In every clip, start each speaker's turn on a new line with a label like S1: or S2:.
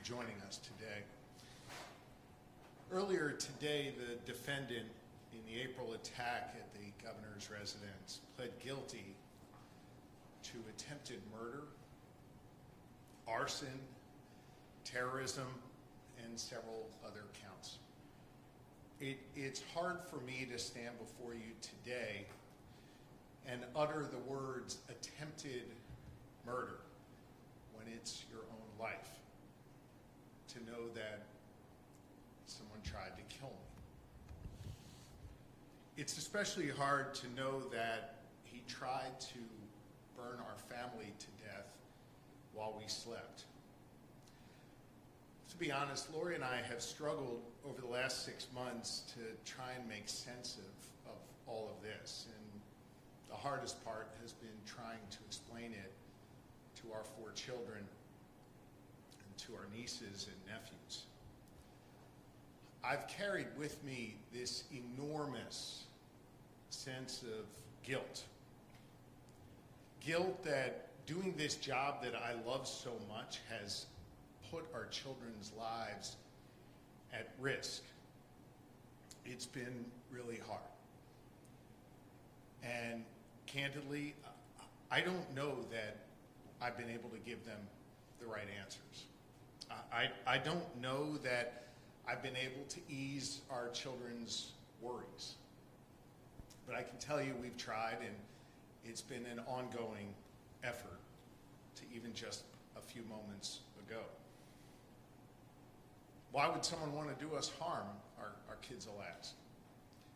S1: joining us today. Earlier today, the defendant in the April attack at the governor's residence pled guilty to attempted murder, arson, terrorism, and several other counts. It's hard for me to stand before you today and utter the words attempted murder when it's your own life, to know that someone tried to kill me. It's especially hard to know that he tried to burn our family to death while we slept. To be honest, Lori and I have struggled over the last 6 months to try and make sense of all of this. And the hardest part has been trying to explain it to our 4 children and to our nieces and nephews. I've carried with me this enormous sense of guilt. Guilt that doing this job that I love so much has put our children's lives at risk. It's been really hard. And candidly, I don't know that I've been able to give them the right answers. I don't know that I've been able to ease our children's worries. But I can tell you we've tried, and it's been an ongoing effort to even just a few moments ago. Why would someone want to do us harm, our kids will ask.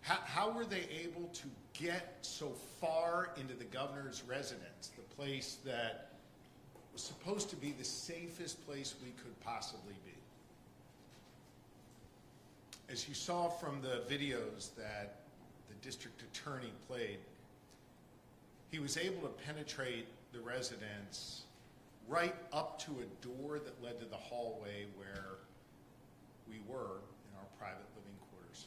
S1: How were they able to get so far into the governor's residence, the place that was supposed to be the safest place we could possibly be? As you saw from the videos that the district attorney played, he was able to penetrate the residence right up to a door that led to the hallway where we were in our private living quarters.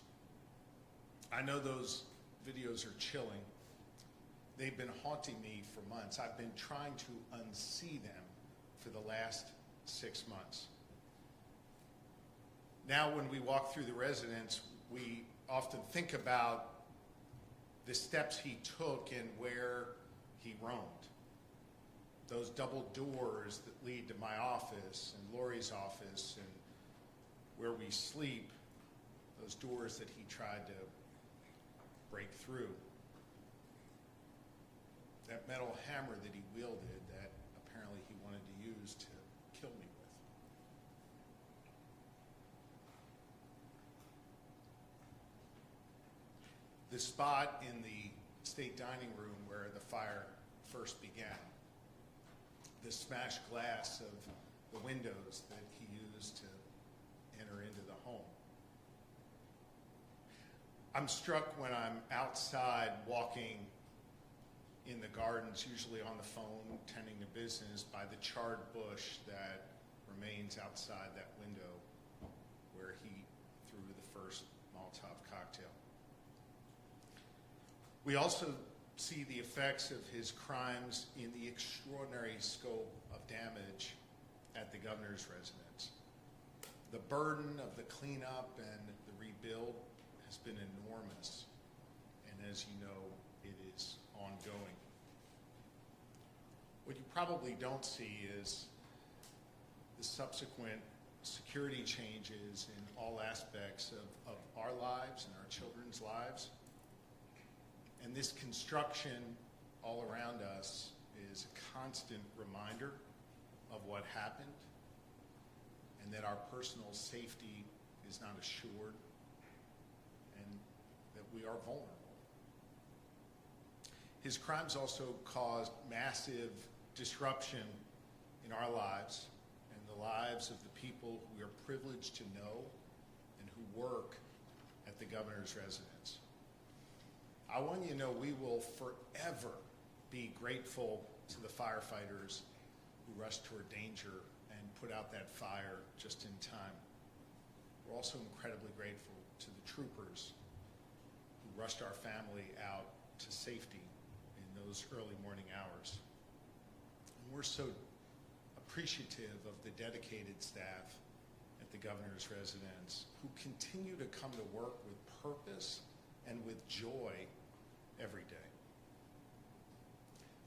S1: I know those videos are chilling. They've been haunting me for months. I've been trying to unsee them for the last 6 months. Now when we walk through the residence, we often think about the steps he took and where he roamed. Those double doors that lead to my office and Lori's office and where we sleep, those doors that he tried to break through. That metal hammer that he wielded that apparently he wanted to use to kill me with. The spot in the state dining room where the fire first began, the smashed glass of the windows that he used to enter into the home. I'm struck when I'm outside walking in the gardens, usually on the phone, tending to business, by the charred bush that remains outside that window where he threw the first Molotov cocktail. We also see the effects of his crimes in the extraordinary scope of damage at the governor's residence. The burden of the cleanup and the rebuild has been enormous, and as you know, it is ongoing. What you probably don't see is the subsequent security changes in all aspects of our lives and our children's lives. And this construction all around us is a constant reminder of what happened and that our personal safety is not assured and that we are vulnerable. His crimes also caused massive disruption in our lives and the lives of the people we are privileged to know and who work at the governor's residence. I want you to know we will forever be grateful to the firefighters who rushed toward danger and put out that fire just in time. We're also incredibly grateful to the troopers who rushed our family out to safety in those early morning hours. And we're so appreciative of the dedicated staff the governor's residence who continue to come to work with purpose and with joy every day.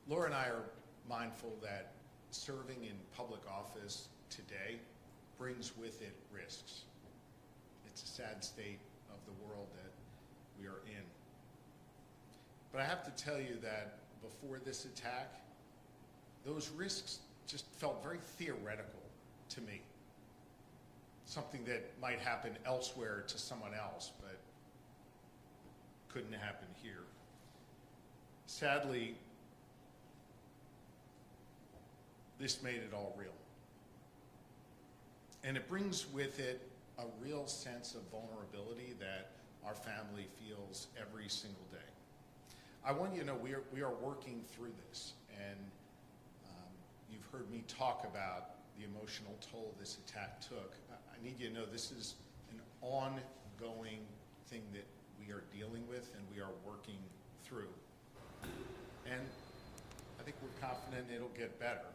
S1: Laura and I are mindful that serving in public office today brings with it risks. It's a sad state of the world that we are in. But I have to tell you that before this attack, those risks just felt very theoretical to me. Something that might happen elsewhere to someone else, but couldn't happen here. Sadly, this made it all real. And it brings with it a real sense of vulnerability that our family feels every single day. I want you to know we are working through this, and you've heard me talk about the emotional toll this attack took. I need you to know this is an ongoing thing that we are dealing with and we are working through. And I think we're confident it'll get better,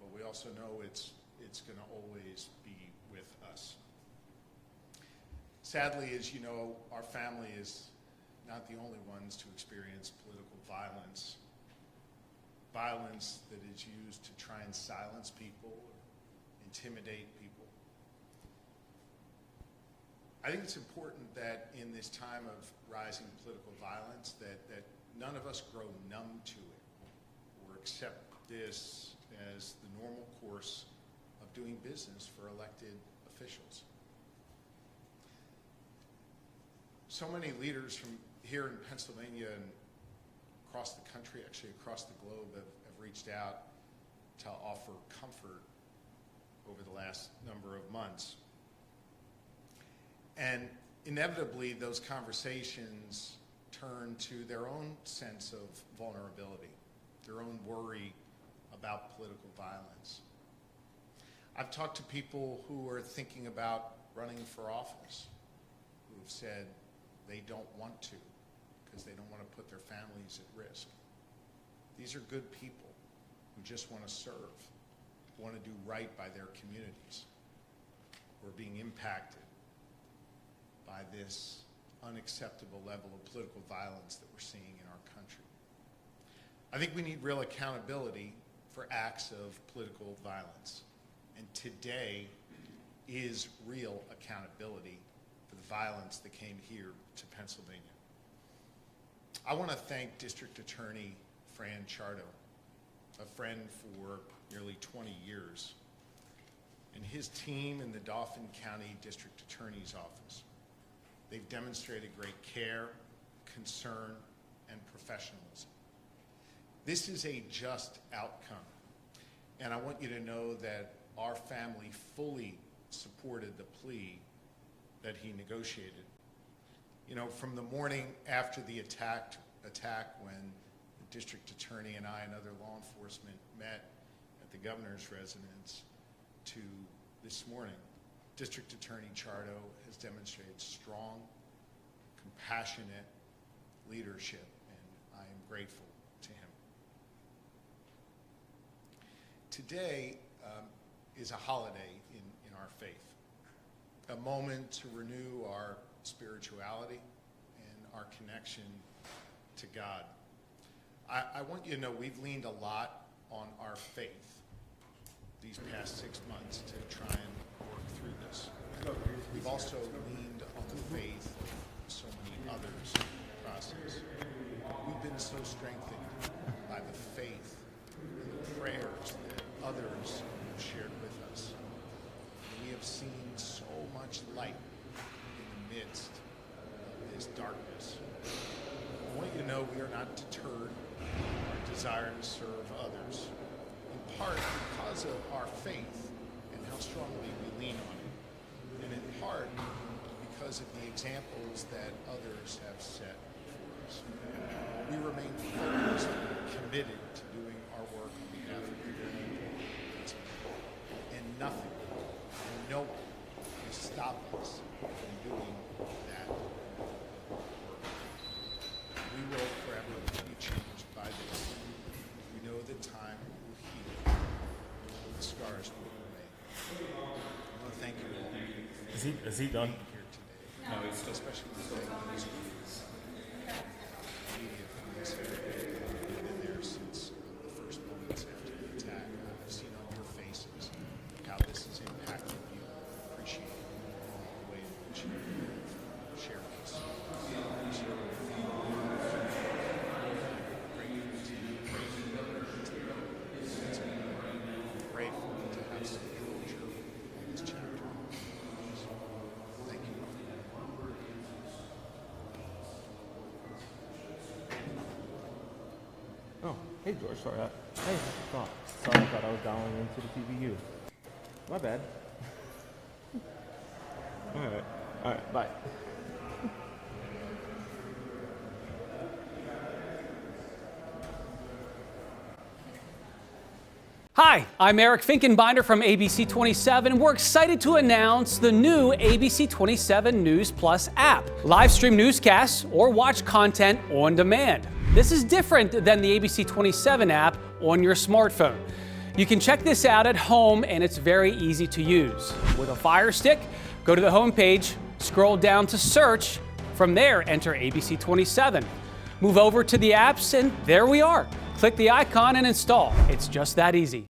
S1: but we also know it's going to always be with us. Sadly, as you know, our family is not the only ones to experience political violence. Violence that is used to try and silence people or intimidate people. I think it's important that in this time of rising political violence that none of us grow numb to it or accept this as the normal course of doing business for elected officials. So many leaders from here in Pennsylvania and across the country, actually across the globe, have reached out to offer comfort over the last number of months. And inevitably, those conversations turn to their own sense of vulnerability, their own worry about political violence. I've talked to people who are thinking about running for office, who have said they don't want to because they don't want to put their families at risk. These are good people who just want to serve, want to do right by their communities, who are being impacted by this unacceptable level of political violence that we're seeing in our country. I think we need real accountability for acts of political violence. And today is real accountability for the violence that came here to Pennsylvania. I want to thank District Attorney Fran Chardo, a friend for nearly 20 years, and his team in the Dauphin County District Attorney's Office. They've demonstrated great care, concern, and professionalism. This is a just outcome, and I want you to know that our family fully supported the plea that he negotiated. You know, from the morning after the attack when the district attorney and I and other law enforcement met at the governor's residence to this morning, District Attorney Chardo has demonstrated strong, compassionate leadership, and I am grateful to him. Today is a holiday in our faith, a moment to renew our spirituality and our connection to God. I want you to know we've leaned a lot on our faith these past 6 months to try and work through this. We've also leaned on the faith of so many others in the process. We've been so strengthened by the faith and the prayers that others have shared with us. And we have seen so much light in the midst of this darkness. I want you to know we are not deterred in our desire to serve others, in part because of our faith and how strongly we lean on it, and in part because of the examples that others have set for us. We remain focused and committed to doing our work on behalf of the people, and nothing and no one will stop us from doing that work. We will forever be changed by this. We know that time will heal the scars we will make. I want to thank you
S2: Is he done?
S1: Here today,
S2: No, he's still.
S1: especially with the news media from this area. I've been there since the first moments after the attack. I've seen on your faces how this has impacted you. Appreciate the way in which you shared this. Grateful to have some closure on this chapter. Thank you.
S2: Oh, hey George, sorry. Hey, sorry, I thought I was dialing into the TVU. My bad. All right, bye.
S3: Hi, I'm Eric Finkenbinder from ABC 27. We're excited to announce the new ABC 27 News Plus app. Live stream newscasts or watch content on demand. This is different than the ABC 27 app on your smartphone. You can check this out at home and it's very easy to use. With a Fire Stick, go to the home page, scroll down to search. From there, enter ABC 27. Move over to the apps and there we are. Click the icon and install. It's just that easy.